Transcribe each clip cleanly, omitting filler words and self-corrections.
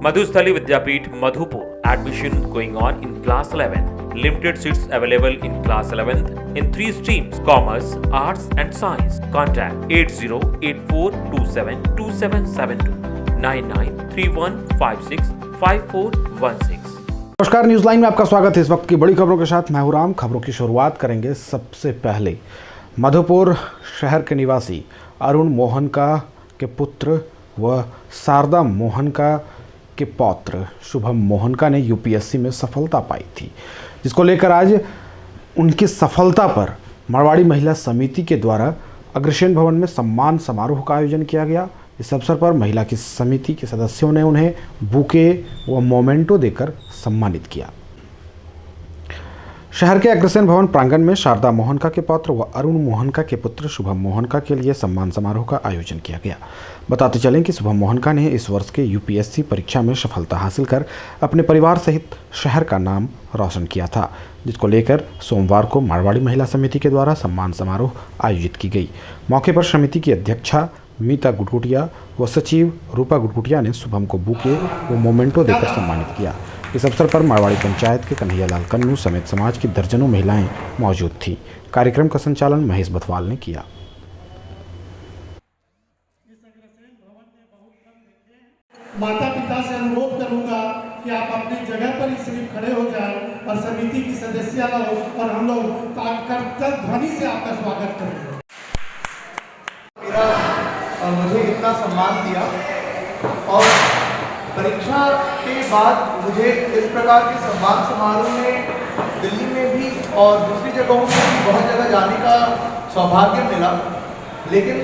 Madhustali Vidyapeeth Madhupur. Admission going on in class 11. Limited seats available in class 11th in 3 streams: Commerce, Arts and Science. Contact 8084272772 9931565416। नमस्कार, news line में आपका स्वागत है। इस वक्त की बड़ी खबरों के साथ मैं हूं राम। खबरों की शुरुआत करेंगे सबसे पहले मधुपुर शहर के निवासी अरुण मोहनका के पुत्र व शारदा मोहनका के पौत्र शुभम मोहनका ने यूपीएससी में सफलता पाई थी, जिसको लेकर आज उनकी सफलता पर मारवाड़ी महिला समिति के द्वारा अग्रसेन भवन में सम्मान समारोह का आयोजन किया गया। इस अवसर पर महिला की समिति के सदस्यों ने उन्हें बुके व मोमेंटो देकर सम्मानित किया। शहर के अग्रसेन भवन प्रांगण में शारदा मोहनका के पौत्र व अरुण मोहनका के पुत्र शुभम मोहनका के लिए सम्मान समारोह का आयोजन किया गया। बताते चलें कि शुभम मोहनका ने इस वर्ष के यूपीएससी परीक्षा में सफलता हासिल कर अपने परिवार सहित शहर का नाम रोशन किया था, जिसको लेकर सोमवार को मारवाड़ी महिला समिति के द्वारा सम्मान समारोह आयोजित की गई। मौके पर समिति की अध्यक्षा मीता गुटगुटिया व सचिव रूपा गुटगुटिया ने शुभम को बुके व मोमेंटो देकर सम्मानित किया। इस अवसर पर मारवाड़ी पंचायत के कन्हैयालाल कन्नू समेत समाज की दर्जनों महिलाएं मौजूद थीं। कार्यक्रम का संचालन महेश बथवाल ने किया। माता पिता से अनुरोध करूंगा कि आप अपनी जगह पर ही सिर्फ खड़े हो जाएं और समिति की सदस्य हो और हम लोग कर ध्वनि से आपका स्वागत करें। मुझे इतना सम्मान दिया और परीक्षा के बाद मुझे इस प्रकार के सम्मान समारोह में दिल्ली में भी और दूसरी जगहों में भी बहुत जगह जाने का सौभाग्य मिला, लेकिन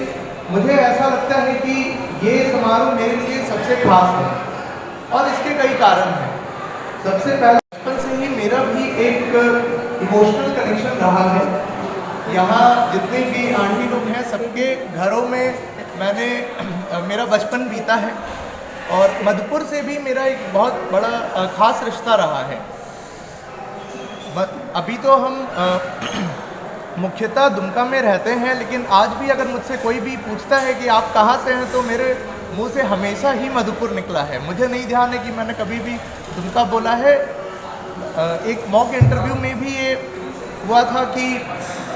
मुझे ऐसा लगता है कि ये समारोह मेरे लिए सबसे खास है और इसके कई कारण हैं। सबसे पहले बचपन से ही मेरा भी एक इमोशनल कनेक्शन रहा है। यहाँ जितने भी आंटी लोग हैं सबके घरों में मेरा बचपन बीता है और मधुपुर से भी मेरा एक बहुत बड़ा खास रिश्ता रहा है। अभी तो हम मुख्यतः दुमका में रहते हैं, लेकिन आज भी अगर मुझसे कोई भी पूछता है कि आप कहाँ से हैं तो मेरे मुंह से हमेशा ही मधुपुर निकला है। मुझे नहीं ध्यान है कि मैंने कभी भी दुमका बोला है। एक मॉक इंटरव्यू में भी ये हुआ था कि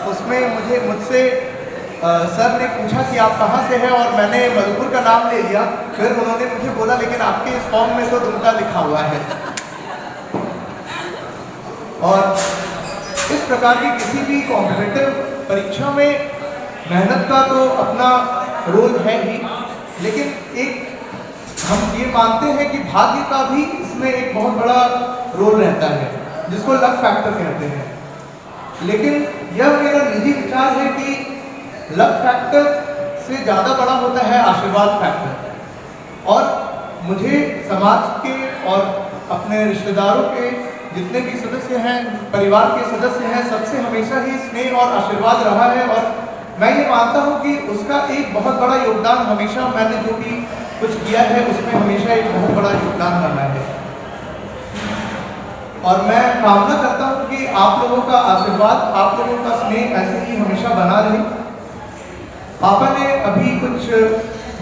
उसमें मुझसे सर ने पूछा कि आप कहाँ से हैं और मैंने मधुपुर का नाम ले लिया। फिर उन्होंने मुझे बोला लेकिन आपके इस फॉर्म में तो दुमका लिखा हुआ है। और इस प्रकार की किसी भी कॉम्पिटिटिव परीक्षा में मेहनत का तो अपना रोल है ही, लेकिन एक हम ये मानते हैं कि भाग्य का भी इसमें एक बहुत बड़ा रोल रहता है, जिसको लक फैक्टर कहते हैं। लेकिन यह मेरा निजी विचार है कि लक फैक्टर से ज़्यादा बड़ा होता है आशीर्वाद फैक्टर। और मुझे समाज के और अपने रिश्तेदारों के जितने भी सदस्य हैं, परिवार के सदस्य हैं, सबसे हमेशा ही स्नेह और आशीर्वाद रहा है और मैं ये मानता हूँ कि उसका एक बहुत बड़ा योगदान हमेशा मैंने जो भी कुछ किया है उसमें हमेशा एक बहुत बड़ा योगदान रहा है। और मैं कामना करता हूँ कि आप लोगों का आशीर्वाद, आप लोगों का स्नेह ऐसे ही हमेशा बना रहे। पापा ने अभी कुछ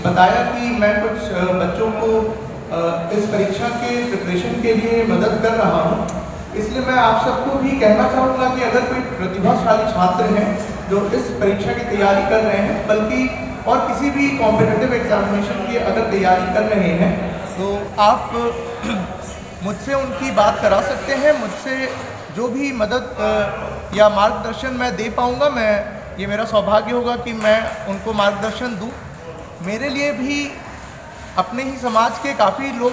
बताया कि मैं कुछ बच्चों को इस परीक्षा के प्रिपरेशन के लिए मदद कर रहा हूँ, इसलिए मैं आप सबको भी कहना चाहूँगा कि अगर कोई प्रतिभाशाली छात्र हैं जो इस परीक्षा की तैयारी कर रहे हैं, बल्कि और किसी भी कॉम्पिटिटिव एग्जामिनेशन की अगर तैयारी कर रहे हैं, तो आप मुझसे उनकी बात करा सकते हैं। मुझसे जो भी मदद या मार्गदर्शन मैं दे पाऊँगा, ये मेरा सौभाग्य होगा कि मैं उनको मार्गदर्शन दूँ। मेरे लिए भी अपने ही समाज के काफ़ी लोग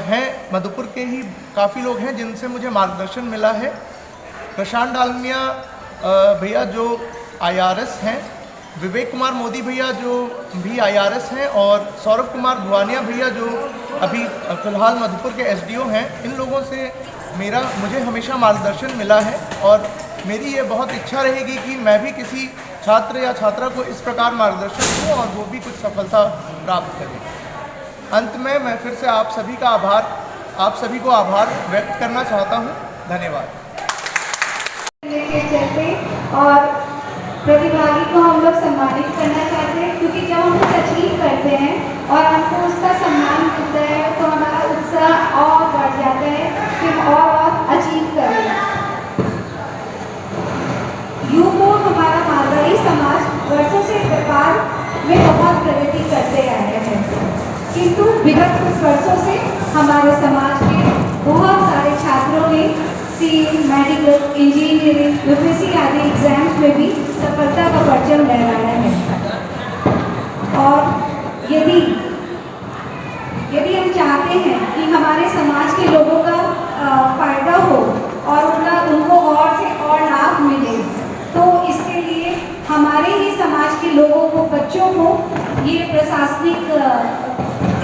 हैं, मधुपुर के ही काफ़ी लोग हैं जिनसे मुझे मार्गदर्शन मिला है। प्रशांत डालमिया भैया जो IRS हैं, विवेक कुमार मोदी भैया जो भी IRS हैं और सौरभ कुमार भुवानिया भैया जो अभी फ़िलहाल मधुपुर के SDO हैं, इन लोगों से मुझे हमेशा मार्गदर्शन मिला है और मेरी ये बहुत इच्छा रहेगी कि मैं भी किसी छात्र या छात्रा को इस प्रकार मार्गदर्शन दूँ और वो भी कुछ सफलता प्राप्त करें। अंत में मैं फिर से आप सभी को आभार व्यक्त करना चाहता हूँ। धन्यवाद। और प्रतिभागी को हम लोग सम्मानित करना चाहते हैं, क्योंकि जब हम कुछ अचीव करते हैं और हमको उसका सम्मान मिलता है तो हमारा उत्साह विगत कुछ वर्षों से हमारे समाज के बहुत सारे छात्रों ने सीए, मेडिकल, इंजीनियरिंग, यूपीएससी आदि एग्जाम्स में भी सफलता का परचम लहराया है। और यदि हम चाहते हैं कि हमारे समाज के लोगों का फायदा हो और उनको और से और लाभ मिले, तो इसके लिए हमारे ही समाज के लोगों को, बच्चों को ये प्रशासनिक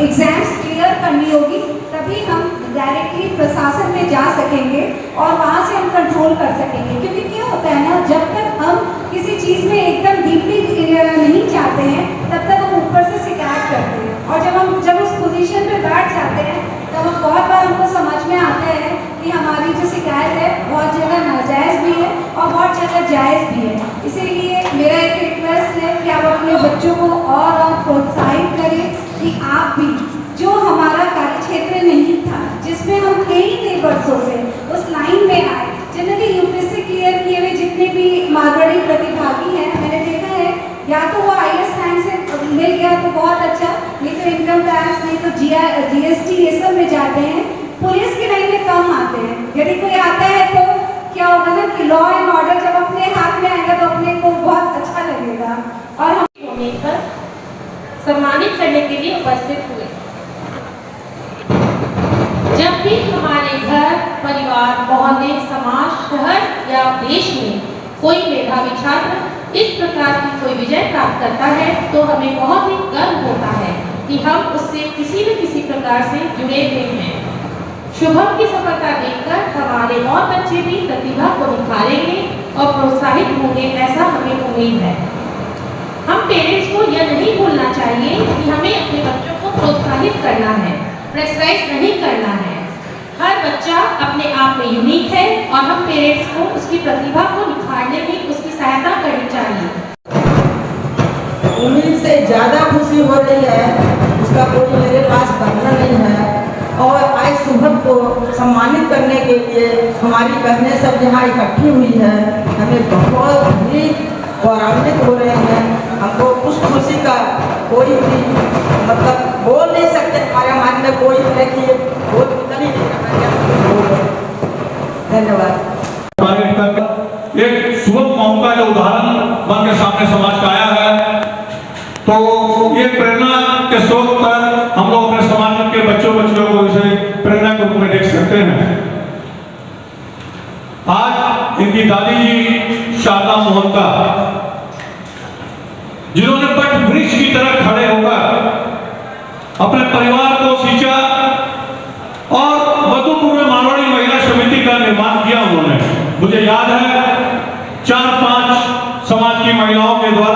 एग्जाम्स क्लियर करनी होगी, तभी हम डायरेक्टली प्रशासन में जा सकेंगे और वहाँ से हम कंट्रोल कर सकेंगे। क्योंकि क्या होता है ना, जब तक हम किसी चीज़ में एकदम डीपली नहीं चाहते हैं, तब तक हम ऊपर से शिकायत करते हैं, और जब उस पोजीशन पे बैठ जाते हैं तब बहुत बार हमको समझ में आता है कि हमारी जो शिकायत है बहुत जगह नाजायज़ भी है और बहुत जगह जायज़ भी है। इसीलिए मेरा एक रिक्वेस्ट है कि आप अपने बच्चों को और प्रोत्साहित करें कि आप भी, जो हमारा कार्य क्षेत्र नहीं था, जिसमें हम थे ही नहीं वर्षों से, उस लाइन में आए। जनरली यूपीएससी क्लियर किए हुए जितने भी मारवाड़ी प्रतिभागी हैं, मैंने देखा है या तो वो IAS रैंक से मिल गया तो बहुत अच्छा, नहीं तो इनकम टैक्स, नहीं तो GST ये सब में जाते हैं। पुलिस की लाइन में कम आते हैं। यदि कोई आता है तो क्या होगा ना कि लॉ एंड ऑर्डर जब अपने हाथ में आएगा तो अपने को बहुत अच्छा लगेगा। और हम होने पर सम्मानित करने के लिए उपस्थित हुए। जब भी हमारे घर, परिवार, मोहल्ले, समाज, शहर या देश में कोई मेधावी छात्र इस प्रकार की कोई विजय प्राप्त करता है तो हमें बहुत ही गर्व होता है कि हम उससे किसी न किसी प्रकार से जुड़े हुए हैं। शुभम की सफलता देखकर हमारे और बच्चे भी प्रतिभा को निखारेंगे और प्रोत्साहित होंगे, ऐसा हमें उम्मीद है। हम पेरेंट्स को यह नहीं भूलना चाहिए कि हमें अपने बच्चों को प्रोत्साहित करना है, प्रेशराइज नहीं करना है। हर बच्चा अपने आप में यूनिक है और हम पेरेंट्स को उसकी प्रतिभा को निखारने में उसकी सहायता करनी चाहिए। उम्मीद से ज़्यादा खुशी हो रही है, उसका कोई मेरे पास बहाना नहीं है। और आज शुभम को सम्मानित करने के लिए हमारी बहनें सब यहाँ इकट्ठी हुई है, हमें बहुत ही गौरवान्वित हो रहे हैं। हमको उस खुशी का कोई भी मतलब बोल नहीं सकते, हमारे मन में कोई तरह की बोल निकल ही नहीं रहा। धन्यवाद। एक शुभम मौका जो उदाहरण बन के सामने समाज का आया है, तो ये प्रेरणा के स्रोत पर हम लोग अपने समाज के बच्चों को इसे प्रेरणा के रूप में देख सकते हैं। आज इनकी दादी जी शारदा मोहनका, जिन्होंने पट वृक्ष की तरह खड़े होकर अपने परिवार को सींचा और मधुपुर में मारवाड़ी महिला समिति का निर्माण किया उन्होंने। मुझे याद है 4-5 समाज की महिलाओं के द्वारा